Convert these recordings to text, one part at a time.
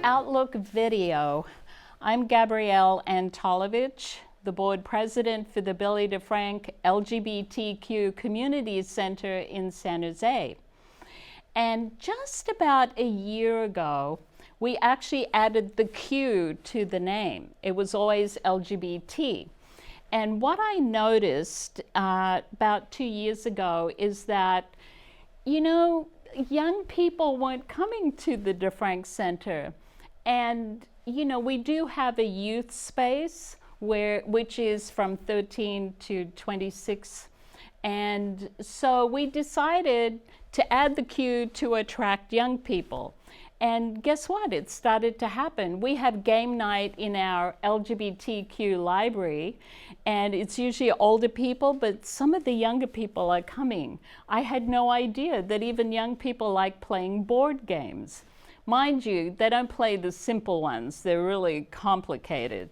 Outlook Video. I'm Gabrielle Antolovich, the board president for the Billy DeFrank LGBTQ Community Center in San Jose. And just about a year ago, we actually added the Q to the name. It was always LGBT. And what I noticed about 2 years ago is that, young people weren't coming to the DeFrank Center. And, we do have a youth space which is from 13 to 26. And so we decided to add the Q to attract young people. And guess what? It started to happen. We have game night in our LGBTQ library, and it's usually older people, but some of the younger people are coming. I had no idea that even young people like playing board games. Mind you, they don't play the simple ones. They're really complicated.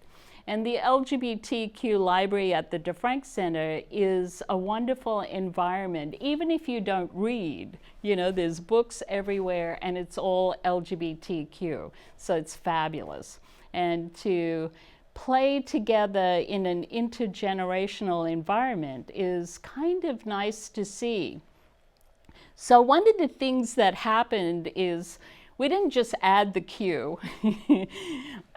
And the LGBTQ library at the DeFrank Center is a wonderful environment. Even if you don't read, there's books everywhere and it's all LGBTQ. So it's fabulous. And to play together in an intergenerational environment is kind of nice to see. So one of the things that happened is we didn't just add the Q.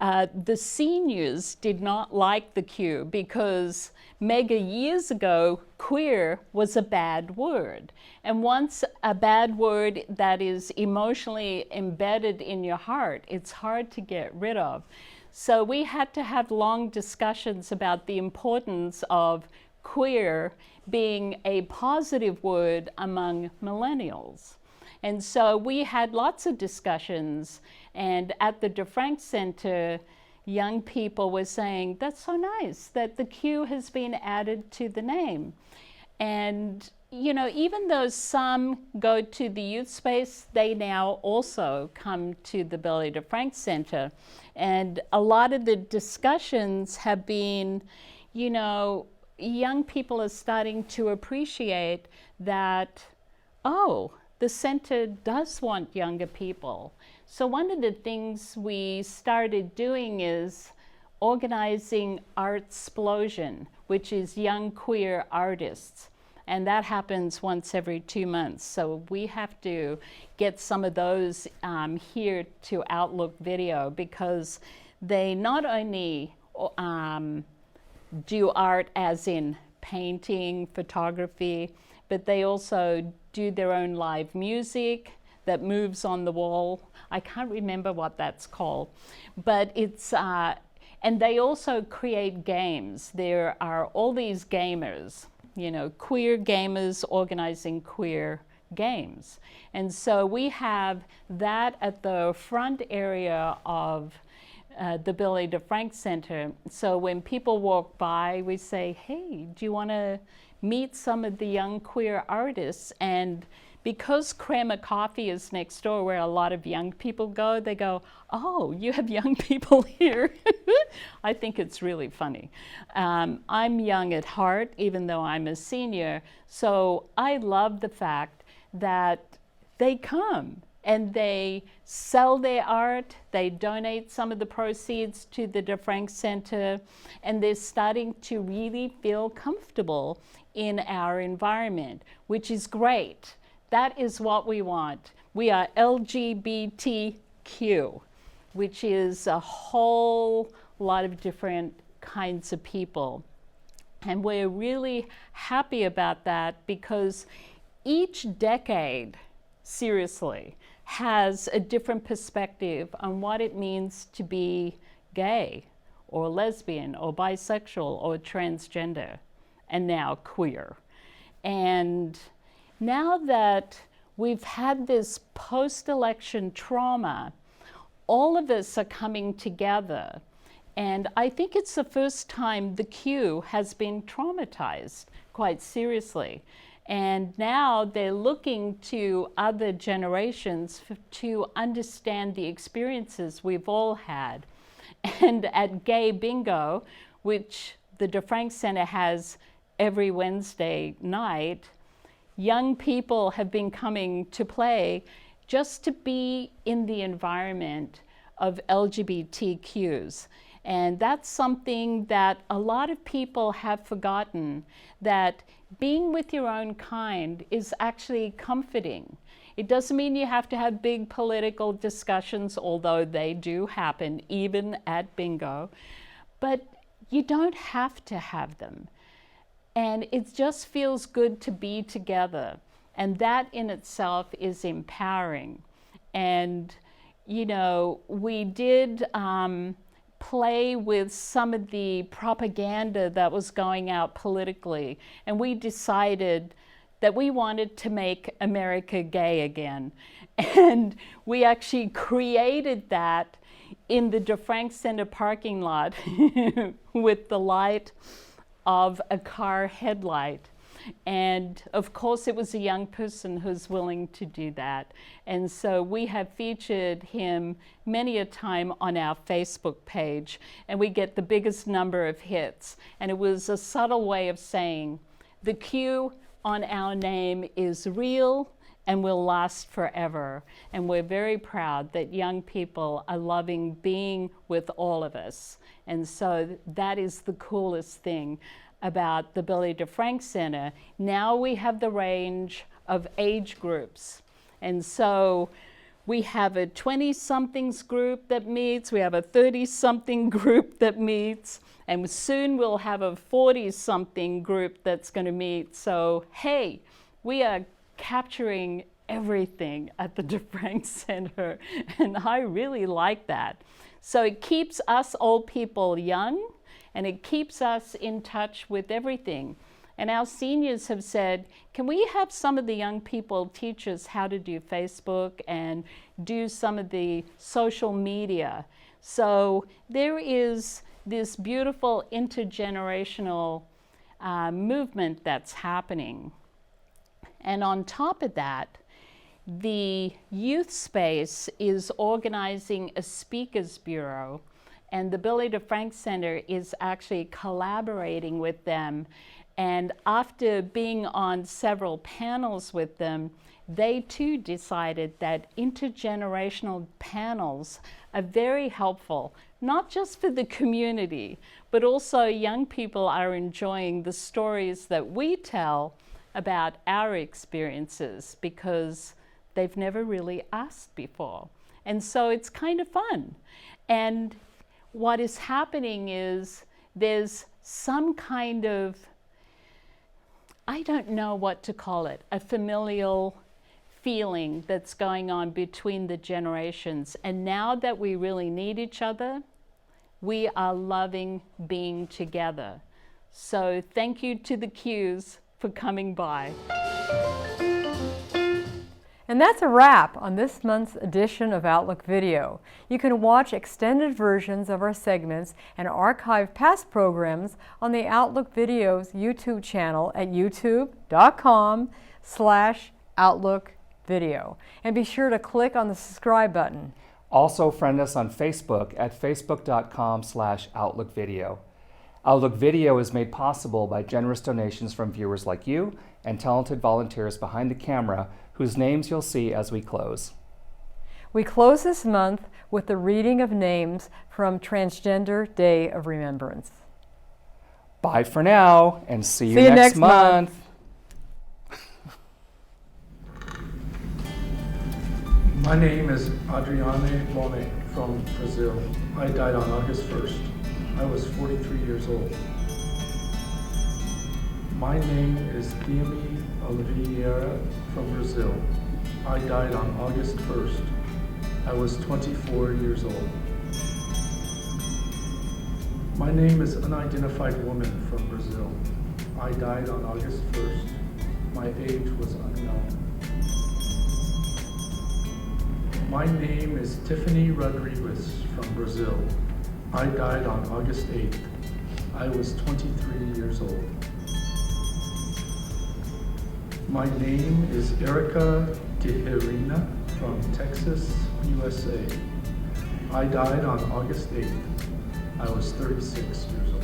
The seniors did not like the Q because mega years ago, queer was a bad word. And once a bad word that is emotionally embedded in your heart, it's hard to get rid of. So we had to have long discussions about the importance of queer being a positive word among millennials. And so we had lots of discussions, and at the DeFrank Center, young people were saying, that's so nice that the Q has been added to the name. And, even though some go to the youth space, they now also come to the Billy DeFrank Center. And a lot of the discussions have been, young people are starting to appreciate that, the center does want younger people. So one of the things we started doing is organizing Artsplosion, which is young queer artists. And that happens once every 2 months. So we have to get some of those here to Outlook Video because they not only do art as in painting, photography, but they also do their own live music that moves on the wall. I can't remember what that's called, but it's, and they also create games. There are all these gamers, queer gamers organizing queer games. And so we have that at the front area of the Billy DeFrank Center. So when people walk by, we say, hey, do you want to meet some of the young queer artists? And because Crema Coffee is next door where a lot of young people go, they go, oh, you have young people here. I think it's really funny. I'm young at heart, even though I'm a senior. So I love the fact that they come and they sell their art, they donate some of the proceeds to the DeFrank Center, and they're starting to really feel comfortable in our environment, which is great. That is what we want. We are LGBTQ, which is a whole lot of different kinds of people. And we're really happy about that because each decade, seriously, has a different perspective on what it means to be gay or lesbian or bisexual or transgender, and now queer. And now that we've had this post-election trauma, all of us are coming together. And I think it's the first time the Q has been traumatized quite seriously. And now they're looking to other generations to understand the experiences we've all had. And at Gay Bingo, which the DeFrank Center has every Wednesday night, young people have been coming to play just to be in the environment of LGBTQs. And that's something that a lot of people have forgotten, that being with your own kind is actually comforting. It doesn't mean you have to have big political discussions, although they do happen even at bingo, but you don't have to have them. And it just feels good to be together. And that in itself is empowering. And, you know, we did play with some of the propaganda that was going out politically. And we decided that we wanted to make America gay again. And we actually created that in the DeFrank Center parking lot with the light of a car headlight. And of course it was a young person who's willing to do that. And so we have featured him many a time on our Facebook page, and we get the biggest number of hits. And it was a subtle way of saying, the Q on our name is real and will last forever. And we're very proud that young people are loving being with all of us. And so that is the coolest thing about the Billy DeFrank Center. Now we have the range of age groups. And so we have a 20-somethings group that meets, we have a 30-something group that meets, and soon we'll have a 40-something group that's going to meet. So, hey, we are capturing everything at the DeFrank Center, and I really like that. So it keeps us old people young, and it keeps us in touch with everything. And our seniors have said, can we have some of the young people teach us how to do Facebook and do some of the social media? So there is this beautiful intergenerational movement that's happening. And on top of that, the youth space is organizing a speakers bureau, and the Billy DeFrank Center is actually collaborating with them. And after being on several panels with them, they too decided that intergenerational panels are very helpful, not just for the community, but also young people are enjoying the stories that we tell about our experiences because they've never really asked before. And so it's kind of fun. And what is happening is there's some kind of, I don't know what to call it, a familial feeling that's going on between the generations. And now that we really need each other, we are loving being together. So thank you to the Qs for coming by. And that's a wrap on this month's edition of Outlook Video. You can watch extended versions of our segments and archive past programs on the Outlook Video's YouTube channel at youtube.com/OutlookVideo. And be sure to click on the subscribe button. Also friend us on Facebook at facebook.com/OutlookVideo. Outlook Video is made possible by generous donations from viewers like you and talented volunteers behind the camera whose names you'll see as we close. We close this month with the reading of names from Transgender Day of Remembrance. Bye for now, and see you next month. My name is Adriane Lome from Brazil. I died on August 1st. I was 43 years old. My name is Thiemi Oliveira from Brazil. I died on August 1st. I was 24 years old. My name is Unidentified Woman from Brazil. I died on August 1st. My age was unknown. My name is Tiffany Rodriguez from Brazil. I died on August 8th. I was 23 years old. My name is Erica Tijerina from Texas, USA. I died on August 8th. I was 36 years old.